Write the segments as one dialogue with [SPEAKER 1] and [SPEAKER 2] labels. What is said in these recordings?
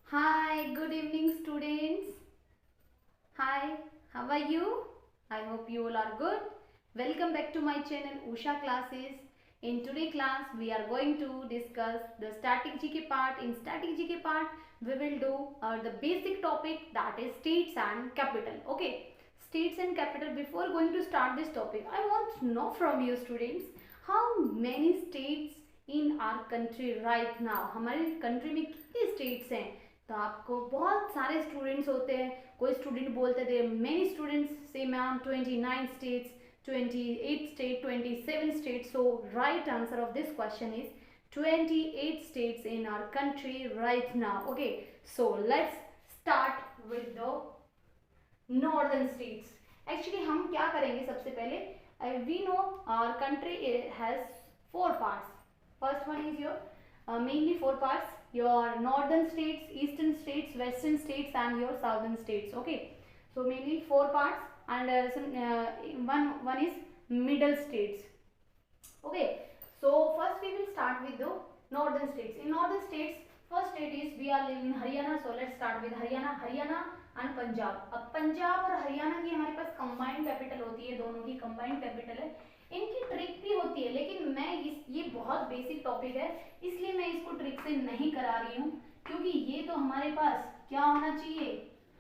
[SPEAKER 1] Hi, good evening, students. Hi, how are you? I hope you all are good. Welcome back to my channel Usha Classes. In today's class, we are going to discuss the static GK part. In static GK part, we will do the basic topic, that is states and capital. Okay, states and capital. Before going to start this topic, I want to know from you students, how many states in our country right now. हमारे country में कितने states हैं? तो आपको बहुत सारे students होते हैं, कोई स्टूडेंट बोलते थे मेनी स्टूडेंट्स से ma'am 29 states, 28 state, 27 states. So right answer of this question is 28 states in our country right now. Okay, so let's start with the northern states. Actually हम क्या करेंगे, सबसे पहले we know our country has four parts. First one is your mainly four parts: your northern states, eastern states, western states and your southern states. Okay, so mainly four parts, and one is middle states. Okay, so first we will start with the northern states. In northern states, first state is we are living in Haryana. So let's start with Haryana and Punjab. अब पंजाब और हरियाणा की हमारे पास combined capital होती है, दोनों की combined capital है. इनकी ट्रिक भी होती है, लेकिन मैं ये बहुत बेसिक टॉपिक है, इसलिए मैं इसको ट्रिक से नहीं करा रही हूँ, क्योंकि ये तो हमारे पास क्या होना चाहिए,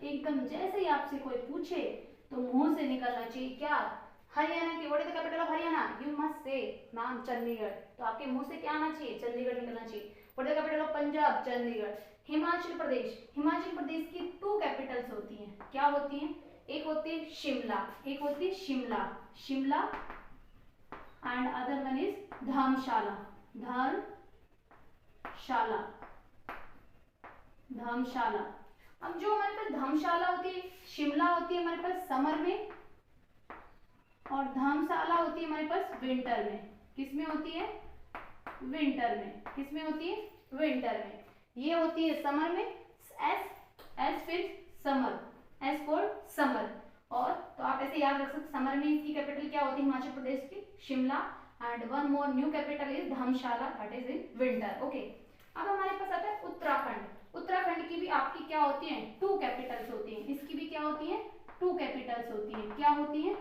[SPEAKER 1] एकदम जैसे ही आपसे कोई पूछे तो मुंह से निकलना चाहिए. क्या? हरियाणा की what is the capital of Haryana? You must say ma'am Chandigarh. तो आपके मुंह से क्या आना चाहिए? चंडीगढ़ निकलना चाहिए. What is the capital of Punjab? Chandigarh. Himachal Pradesh की टू कैपिटल्स होती हैं. क्या होती हैं? एक होती है शिमला, एक होती है Shimla and other one is Dharamshala. अब जो हमारे पास धर्मशाला होती है, शिमला होती है हमारे पास समर में, और धर्मशाला होती है हमारे पास विंटर में. किसमें होती है? विंटर में. किसमें होती है? विंटर में. ये होती है समर में, एस फिर समर, एस फॉर समर. और तो आप ऐसे याद रख सकते, समर में इसकी कैपिटल क्या होती है? हिमाचल प्रदेश की Shimla, and one more new capital is Dharamshala, that is in winter. Okay, अब हमारे पास आता है उत्तराखंड. उत्तराखंड की भी आपकी क्या होती है? टू कैपिटल्स होती हैं. इसकी भी क्या होती है? टू कैपिटल्स होती है. क्या होती है?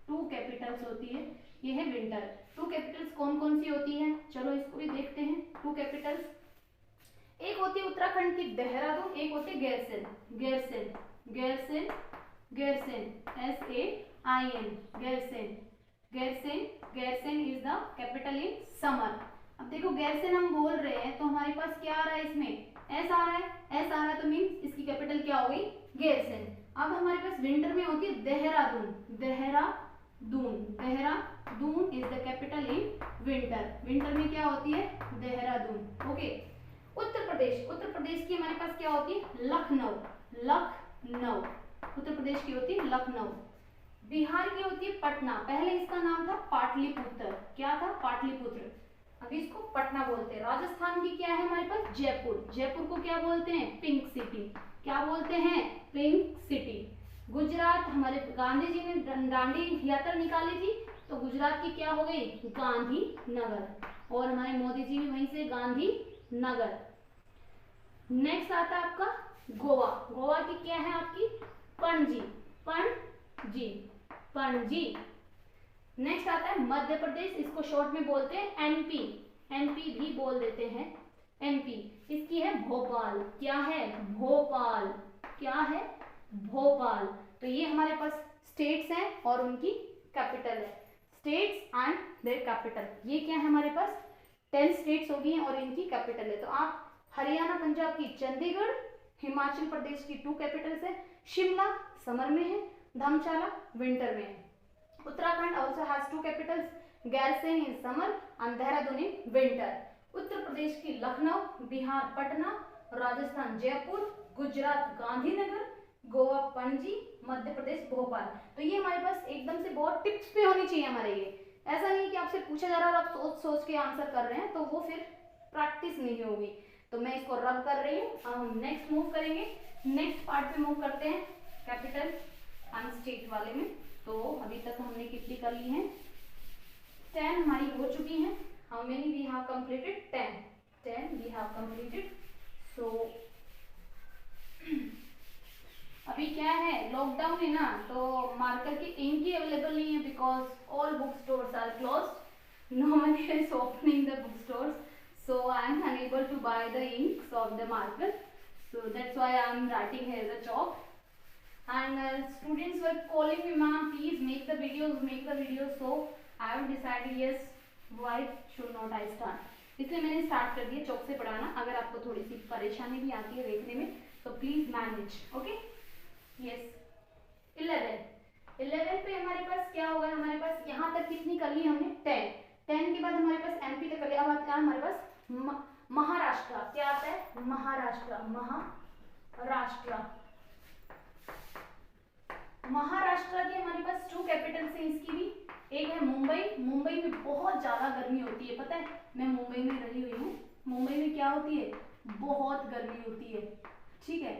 [SPEAKER 1] टू कैपिटल्स होती है. ये है विंटर. टू कैपिटल्स कौन कौन सी होती है? चलो इसको भी देखते हैं. टू कैपिटल्स, एक होती है उत्तराखंड की देहरादून, एक होती है Gairsain. SAIN. Gairsain is the capital in summer. अब देखो गैरसैंण हम बोल रहे हैं तो हमारे पास क्या आ रहा है? इसमें एस आ रहा है तो मीन्स इसकी कैपिटल क्या हो गई? गैरसैंण. अब हमारे पास विंटर में होती है Dehradun is the capital in winter में क्या होती है? देहरादून. ओके, उत्तर प्रदेश की हमारे पास क्या होती है? लखनऊ. उत्तर प्रदेश की होती है लखनऊ. बिहार की होती है पटना. पहले इसका नाम था पाटलिपुत्र. क्या था? पाटलिपुत्र. अभी इसको पटना बोलते हैं. राजस्थान की क्या है हमारे पास? जयपुर को क्या बोलते हैं? Pink city. क्या बोलते हैं? Pink city. गुजरात, हमारे गांधी जी ने दांडी यात्रा निकाली थी, तो गुजरात की क्या हो गई? गांधीनगर. और हमारे मोदी जी भी वहीं से गांधीनगर. नेक्स्ट आता है आपका गोवा की क्या है आपकी? पणजी. नेक्स्ट आता है मध्य प्रदेश, इसको शॉर्ट में बोलते हैं एमपी भी बोल देते हैं. एमपी, इसकी है भोपाल. क्या है? भोपाल. तो ये हमारे पास स्टेट्स हैं और उनकी कैपिटल है. स्टेट्स एंड देयर कैपिटल, ये क्या है हमारे पास? 10 स्टेट्स हो गई हैं और इनकी कैपिटल है. तो आप हरियाणा पंजाब की चंडीगढ़, हिमाचल प्रदेश की टू कैपिटल्स है, शिमला समर में है, धर्मशाला विंटर में है. Uttarakhand also has two capitals, Gairsain in summer and Dehradun in winter. Uttar Pradesh की लखनऊ, बिहार पटना, राजस्थान जयपुर, गुजरात गांधीनगर, गोवा पणजी, मध्य प्रदेश भोपाल. तो ये हमारे पास एकदम से बहुत टिप्स पे होनी चाहिए हमारे. ये ऐसा नहीं कि आपसे पूछा जा रहा है और आप सोच के आंसर कर रहे हैं, तो वो फिर प्रैक्टिस नहीं होगी. तो मैं इसको रब कर रही हूँ. अब हम नेक्स्ट मूव करेंगे. नेक्स्ट पार्ट पे मूव करते हैं, कैपिटल एंड स्टेट वाले में. तो अभी तक हमने कितनी कर ली है? 10 हमारी हो चुकी हैं. How many we have completed? 10 we have completed. So lockdown है ना, तो मार्कर की इंक ही अवेलेबल नहीं है because all book stores are closed, no one is opening the book stores, so I am unable to buy the inks of the marker, so that's why I am writing here the chalk. And students were calling me, ma'am please make the videos, so I have decided yes, why should not I start, इसलिए मैंने start कर दिया चौक से पढ़ाना। अगर आपको थोड़ी सी परेशानी भी आती है देखने में तो प्लीज मैनेज, ओके। यस 11 पे हमारे पास क्या होगा, हमारे पास यहाँ तक कितनी कर ली हमने 10 के बाद हमारे पास एमपी तक कर लिया। अब आता है हमारे पास महाराष्ट्र, क्या आता है महाराष्ट्र, महाराष्ट्र के हमारे पास 2 कैपिटल्स हैं इसकी भी, एक है मुंबई में बहुत ज्यादा गर्मी होती है, पता है मैं मुंबई में रही हुई हूँ, मुंबई में क्या होती है बहुत गर्मी होती है, ठीक है।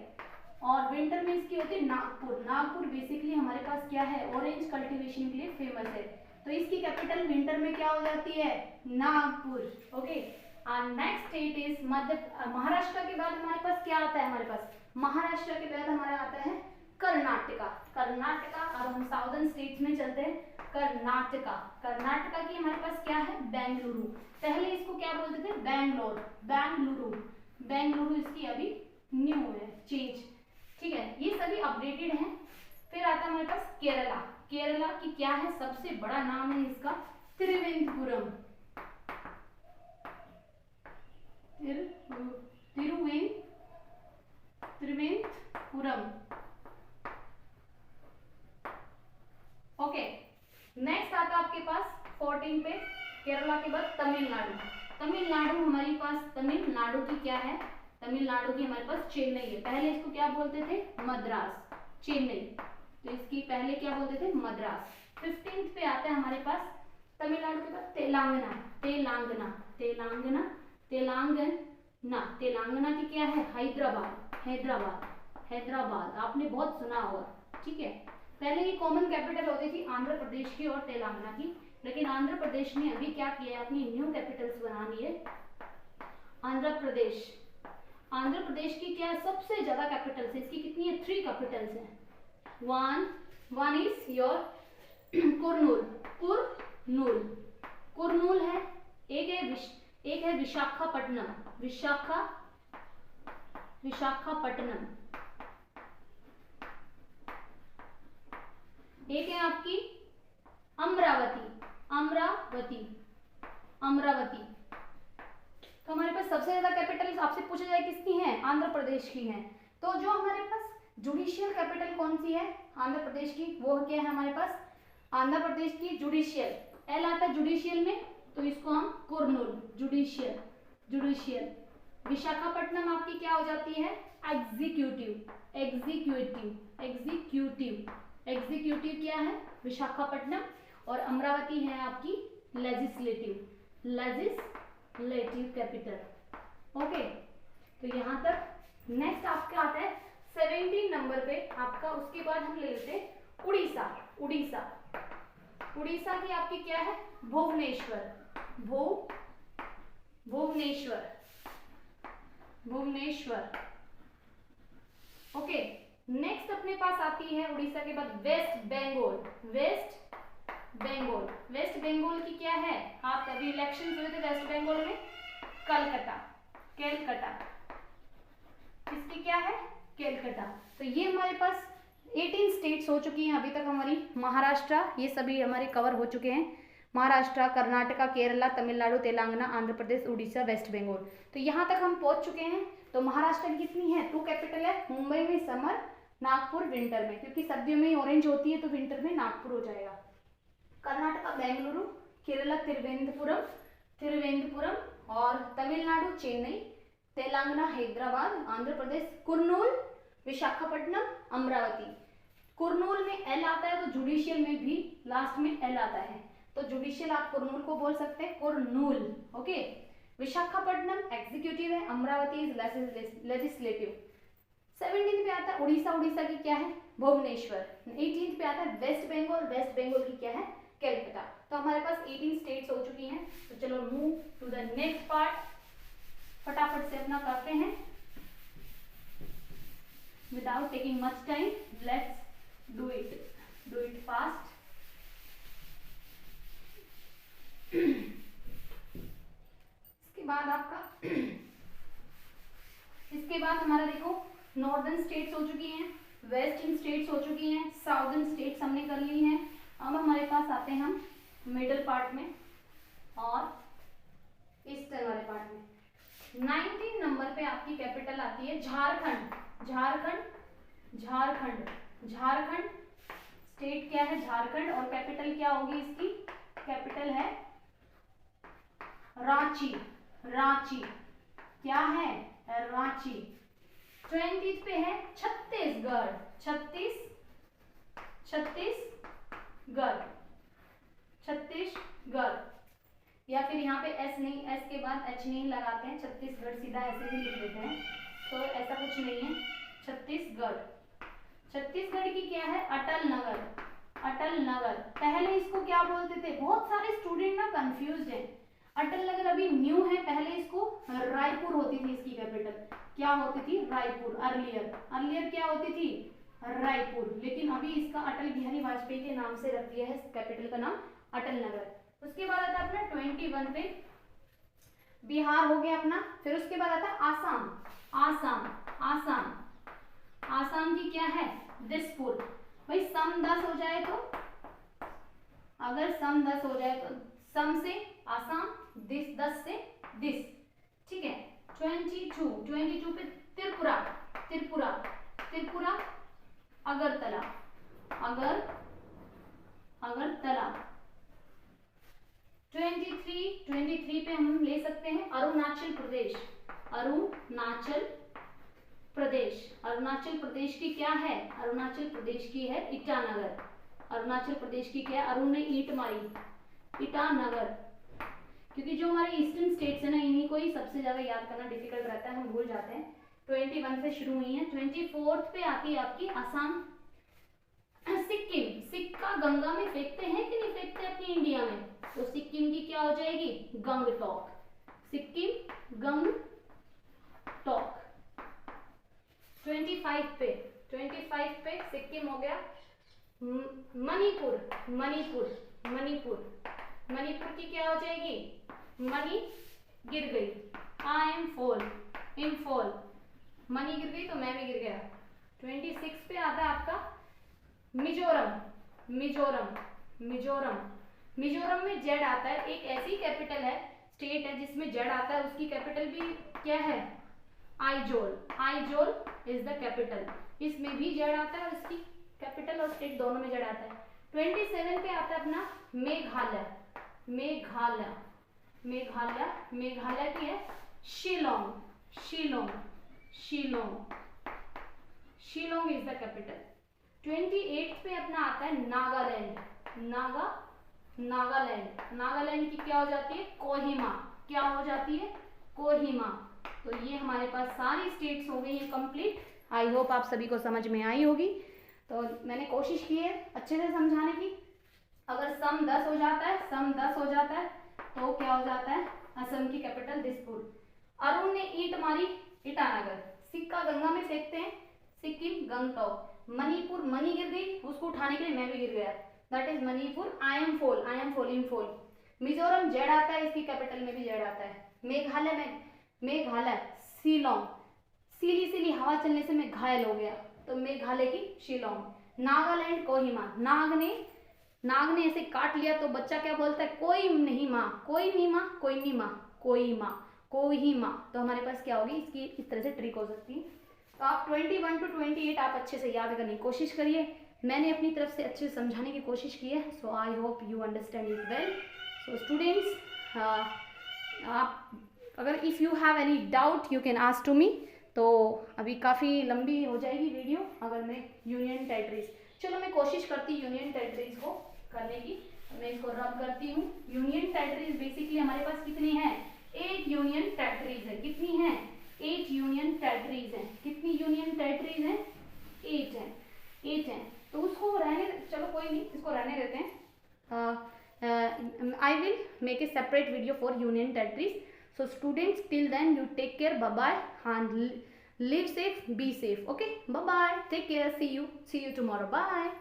[SPEAKER 1] और विंटर में इसकी होती है नागपुर बेसिकली हमारे पास क्या है ऑरेंज कल्टीवेशन के लिए फेमस है, तो इसकी कैपिटल विंटर में क्या हो जाती है Nagpur, okay. Next state is Maharashtra के बाद हमारे पास क्या आता है, हमारे पास महाराष्ट्र के बाद हमारा आता है कर्नाटका। अब हम साउदर्न स्टेट्स में चलते हैं। कर्नाटका की हमारे पास क्या है बेंगलुरु, पहले इसको क्या बोलते थे बेंगलुरु इसकी अभी न्यू है चेंज, ठीक है, ये सभी अपडेटेड हैं। फिर आता है हमारे पास केरला की क्या है सबसे बड़ा नाम है इसका त्रिवेंद्रपुरम, ओके। नेक्स्ट आता है आपके पास 14 पे केरला के बाद तमिलनाडु हमारे पास तमिलनाडु की क्या है, तमिलनाडु की हमारे पास चेन्नई है, पहले इसको क्या बोलते थे मद्रास, चेन्नई, तो इसकी पहले क्या बोलते थे मद्रास। 15 पे आता है हमारे पास तमिलनाडु के बाद तेलंगाना की क्या है हैदराबाद, आपने बहुत सुना होगा, ठीक है। पहले ये कॉमन कैपिटल होती थी आंध्र प्रदेश की और तेलंगाना की, लेकिन आंध्र प्रदेश ने अभी क्या किया है अपनी न्यू कैपिटल्स बना ली है। आंध्र प्रदेश की क्या सबसे ज्यादा कैपिटल्स है, इसकी कितनी है 3 कैपिटल्स हैं। वन इज योर कुरनूल है, एक है विशाखापट्टनम, एक है आपकी अमरावती। तो हमारे पास सबसे ज्यादा कैपिटल आपसे पूछा जाए किसकी हैं आंध्र प्रदेश की हैं, तो जो हमारे पास जुडिशियल कैपिटल कौन सी है आंध्र प्रदेश की, वो क्या है हमारे पास आंध्र प्रदेश की जुडिशियल, एल आता है जुडिशियल में, तो इसको हम कुरनूल जुडिशियल। विशाखापट्टनम आपकी क्या हो जाती है एग्जीक्यूटिव क्या है विशाखापट्टनम, और अमरावती है आपकी लेजिस्लेटिव कैपिटल, ओके। तो यहाँ तक नेक्स्ट आपका आता है 17 नंबर पे आपका, उसके बाद हम ले लेते हैं उड़ीसा की आपकी क्या है भुवनेश्वर, ओके। नेक्स्ट अपने पास आती है उड़ीसा के बाद वेस्ट बंगाल की क्या है, आप अभी इलेक्शन हुए थे वेस्ट बंगाल में, कैलकटा, इसकी क्या है कैलकटा। तो ये हमारे पास 18 स्टेट्स हो चुकी हैं अभी तक हमारी, महाराष्ट्र ये सभी हमारे कवर हो चुके हैं, महाराष्ट्र, कर्नाटका, केरला, तमिलनाडु, तेलंगाना, आंध्र प्रदेश, उड़ीसा, वेस्ट बंगाल, तो यहाँ तक हम पहुंच चुके हैं। तो महाराष्ट्र की कितनी है 2 कैपिटल है, मुंबई में समर, नागपुर विंटर में, क्योंकि सर्दियों में ऑरेंज होती है तो विंटर में नागपुर हो जाएगा। कर्नाटका बेंगलुरु, केरला त्रिवेंद्रपुरम और तमिलनाडु चेन्नई, तेलंगाना हैदराबाद, आंध्र प्रदेश कुरनूल, विशाखापट्टनम, अमरावती। कुरनूल में एल आता है तो जुडिशियल में भी लास्ट में एल आता है, तो जुडिशियल आप कुरनूल को बोल सकते हैं कुरनूल, ओके। विशाखापट्टनम एग्जीक्यूटिव है, अमरावती इज लेजिस्लेटिव। 17 पे आता है उड़ीसा की क्या है भुवनेश्वर। 18 पे आता है वेस्ट बंगाल की क्या है कैलकाटा। तो हमारे पास 18 स्टेट्स हो चुकी हैं। तो चलो move to the next part, फटाफट से अपना करते हैं without taking much time. Let's do it fast. इसके बाद हमारा देखो नॉर्दर्न स्टेट्स हो चुकी हैं, वेस्टर्न स्टेट्स हो चुकी हैं, साउदर्न स्टेट्स हमने कर ली हैं। अब हमारे पास आते हैं हम मिडल पार्ट में और ईस्टर्न वाले पार्ट में। 19 नंबर पे आपकी कैपिटल आती है झारखंड। झारखंड स्टेट क्या है? झारखंड। और कैपिटल क्या होगी इसकी? कैपिटल है रांची। क्या है? रांची। 20 पे है छत्तीसगढ़। या फिर यहाँ पे एस नहीं, एस के बाद एच नहीं लगाते हैं, छत्तीसगढ़ सीधा ऐसे ही लिख देते हैं, तो ऐसा कुछ नहीं है। छत्तीसगढ़ की क्या है? अटल नगर। पहले इसको क्या बोलते थे? बहुत सारे स्टूडेंट ना कंफ्यूज्ड हैं। अटल नगर अभी न्यू है, पहले इसको रायपुर होती थी इसकी कैपिटल। क्या होती थी? रायपुर। अर्लियर क्या होती थी? रायपुर। लेकिन अभी इसका अटल बिहारी वाजपेयी के नाम से रख दिया है कैपिटल का नाम अटल नगर। उसके बाद आता है अपना 21 पे बिहार हो गया अपना। फिर उसके बाद आता है आसाम की क्या है? दिसपुर। भाई सम 10 हो जाए तो, अगर सम 10 हो जाए तो सम से आसाम, 10 से दिस, ठीक है। 22 पे त्रिपुरा। अगरतला। 23 पे हम ले सकते हैं अरुणाचल प्रदेश की क्या है? अरुणाचल प्रदेश की है ईटानगर। अरुणाचल प्रदेश की क्या है? अरुण ने ईट मारी, ईटानगर। क्योंकि जो हमारे ईस्टर्न स्टेट्स है ना, इन्हीं को ही सबसे ज्यादा याद करना डिफिकल्ट रहता है, हम भूल जाते हैं। 21 से शुरू हुई है। 24 पे आती है आपकी असम। सिक्किम। सिक्का गंगा में फेंकते हैं कि नहीं फेंकते अपनी इंडिया में? तो सिक्किम की क्या हो जाएगी? गंगटोक। सिक्किम गंगटोक। 25 पे सिक्किम हो गया। मणिपुर की क्या हो जाएगी? मनी गिर गई। इम्फॉल। मनी गिर गई तो मैं भी गिर गया। 26 पे आता है आपका मिजोरम में जेड आता है। एक ऐसी कैपिटल है, स्टेट है जिसमें जेड आता है, उसकी कैपिटल भी क्या है? Aizawl is the capital. इसमें भी जेड आता है, उसकी कैपिटल और स्टेट दोनों में जेड आता है। 27 पे आता है अपना मेघालय की है शिलोंग इज द कैपिटल। 28 पे अपना आता है नागालैंड की क्या हो जाती है? कोहिमा। तो ये हमारे पास सारी स्टेट्स हो गई है कंप्लीट। आई होप आप सभी को समझ में आई होगी। तो मैंने कोशिश की है अच्छे से समझाने की। अगर सम 10 हो जाता है तो क्या हो जाता है? असम की कैपिटल दिसपुर। अरुण ने ईंट मारी ईटानगर। सिक्का गंगा में फेंकते हैं, सिक्किम गंगटोक। मणिपुर, मनी गिर गई, उसको उठाने के लिए मैं भी गिर गया, that is Manipur. I am fall. Mizoram Z आता है, इसकी कैपिटल में भी जेड आता है। मेघालय शिलोंग। सीली हवा चलने से मैं घायल हो गया, तो मेघालय की शिलोंग। नागालैंड कोहिमा। नाग ने ऐसे काट लिया तो बच्चा क्या बोलता है? कोई नहीं माँ। तो हमारे पास क्या होगी? इसकी इस तरह से ट्रिक हो सकती है। तो आप 21 to 28 आप अच्छे से याद करने की कोशिश करिए। मैंने अपनी तरफ से अच्छे से समझाने की कोशिश की है। So I hope you understand it well. So students, आप अगर if you have any doubt you can ask to me. तो अभी काफ़ी लंबी हो जाएगी वीडियो अगर मैं यूनियन टेरिटरीज, चलो मैं कोशिश करती हूँ यूनियन टेरिटरीज को करने की। मैं इसको रब करती हूँ। यूनियन टेरिटरीज बेसिकली हमारे पास कितनी है? 8 यूनियन टेरिटरीज है। कितनी है? 8 यूनियन टेरिटरीज हैं। कितनी यूनियन टेरिटरीज हैं? 8 हैं। तो उसको रहने, चलो कोई नहीं, इसको रहने देते हैं। I will make a separate video for union territories. So students, till then you take care, bye bye, and Live safe, be safe. Okay, bye bye, take care, see you tomorrow, bye.